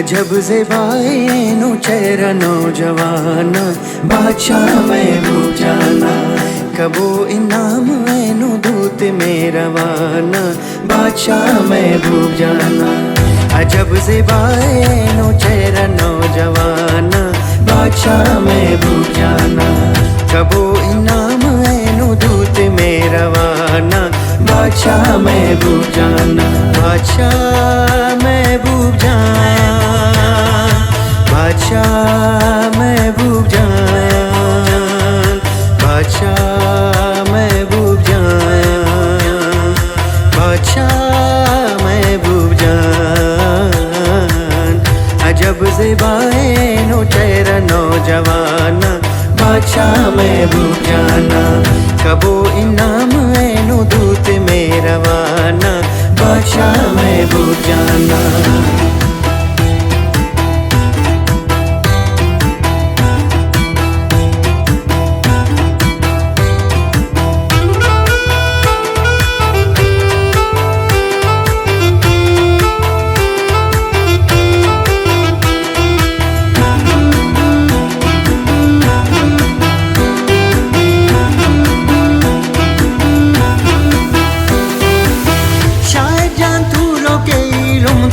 अजब ज़ेबाएनो चेहरा नौजवान बादशाह महबूब जाना कबो इनाम ऐनो दूत में रवाना बादशाह महबूब जाना अजब ज़ेबाएनो चेहरा नौजवान बादशाह महबूब जाना कबो इनाम ऐनो दूत में रवाना बादशाह महबूब जाना बादशाह महबूब जाना बादशाह महबूब जान बादशाह महबूब जान बादशाह महबूब जान अजब ज़ेबाएनो चेहरा नौजवान बादशाह महबूब जाना कबो इनाम ऐनो दूत में रवाना बादशाह महबूब जाना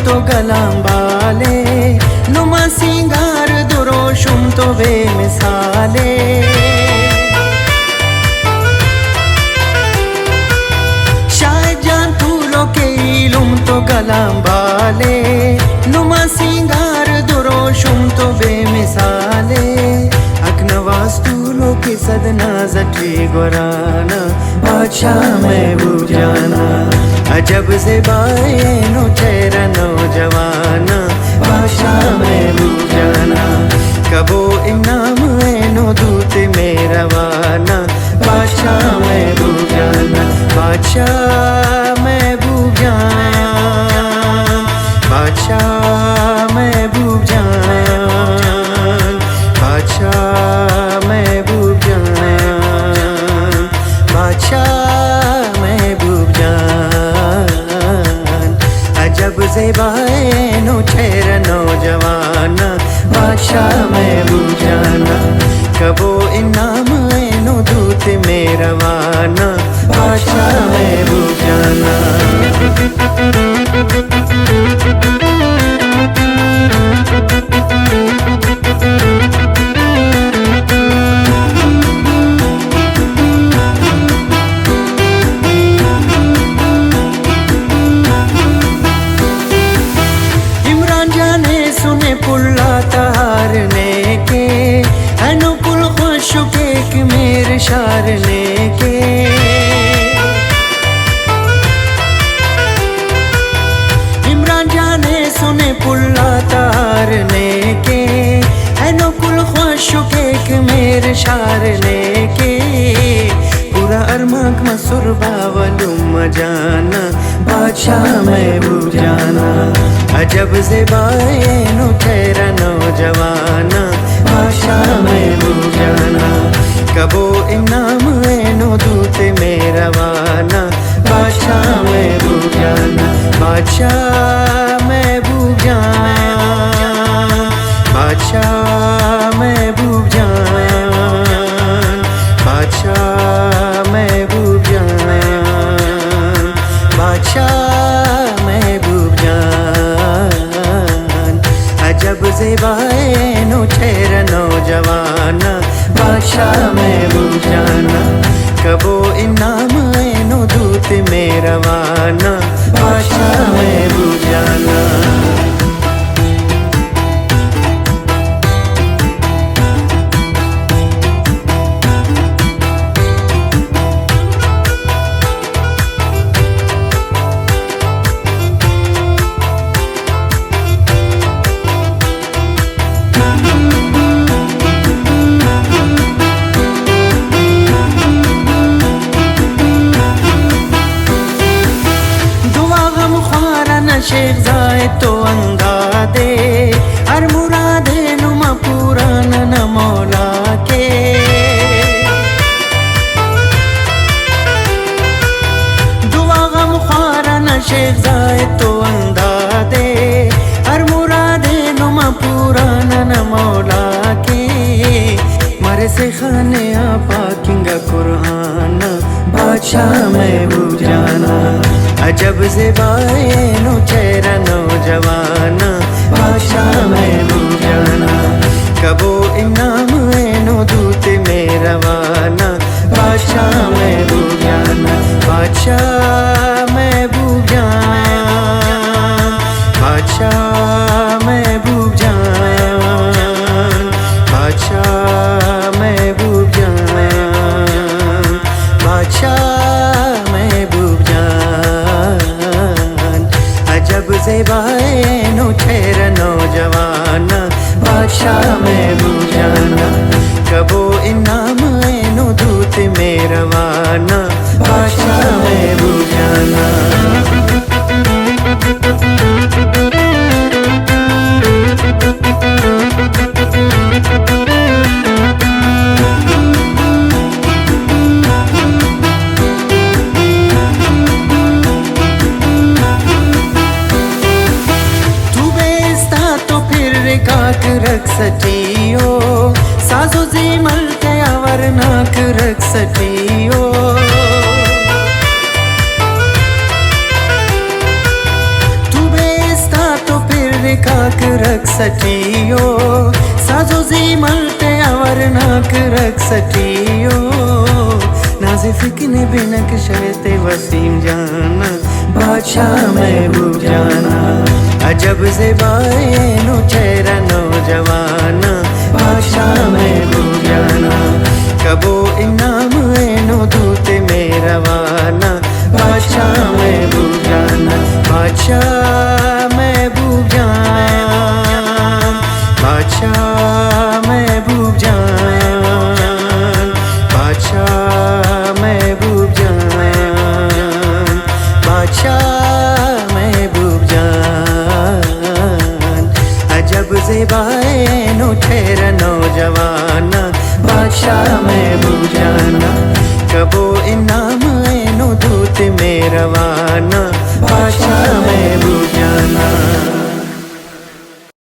तो गलांबाले नुमा सिंगार दुरोशुम तो बेमिसाले शायद जान तूलो के इलुम तो गलांबाले नुमा सिंगार दुरोशुम तो बेमिसाले अकनवास तूलो के सदना जठी गोराना बादशाह महबूब जाना अजब ज़ेबाएनो चेहरा नौजवाना बादशाह महबूब जाना कबो इनाम ऐनो दूत में रवाना बादशाह महबूब जाना बादशाह महबूब जाना बादशाह महबूब जान बादशाह महबूब जान बादशाह महबूब जान अजब ज़ेबाएनो चेहरा नौजवान बादशाह महबूब जाना कबो इनाम ऐनो दूत में रवाना बादशाह महबूब जाना पुल्ला तारने के अनुकुल खुशुके के मेरे शारने के इमरान जाने सुने पुल्ला तारने के अनुकुल खुशुके के मेरे शारने के पूरा अरमाक मसूर बावलुम जाना बादशाह महबूब जाना अजब ज़ेबाएनो चेहरा नौजवाना बादशाह महबूब जाना कबो इनाम ऐनो दूत में रवाना बादशाह महबूब जाना बादशाह महबूब जाना बादशाह महबूब जान बादशाह महबूब जान बादशाह महबूब जान अजब ज़ेबाएनो चेहरा नौजवाना बादशाह महबूब जाना कबो इनाम ऐनो दूत में रवाना बादशाह महबूब जाना शेख जाए तो खाने पाकिंगा कुरान बादशाह महबूब जाना अजब ज़ेबाए नो चेहरा नौजवान बादशाह महबूब जाना कबो इनाम नो दूत में रवाना बादशाह महबूब जाना बादशाह महबूब जाना बादशाह महबूब जाना बादशाह महबूब जान बादशाह महबूब जान अजब ज़ेबाए नो चेहरा नौजवान बादशाह महबूब जाना कबो इनाम नो दूत में रवाना बादशाह महबूब जाना काक रख सटियो साजो जीमल त्यावर नाक रख सटियो तू बेस्ता तो फिर काक रख सटियो साजो जीमल त्यावर नाक रख सटियो नाज़िफ़िक ने बिनक शर्ते वसीम जाना बादशाह महबूब जाना अजब ज़ेबाए नो चेहरा नौजवान बादशाह महबूब जाना कबो इनाम नो दूत में रवाना बादशाह महबूब जाना बादशाह महबूब जाना बादशाह महबूब जाना बादशाह महबूब जान बादशाह महबूब जान अजब ज़ेबाए नो चेहरा नौजवान बादशाह महबूब जाना कबो इनाम नो दूत में रवाना बादशाह महबूब जाना।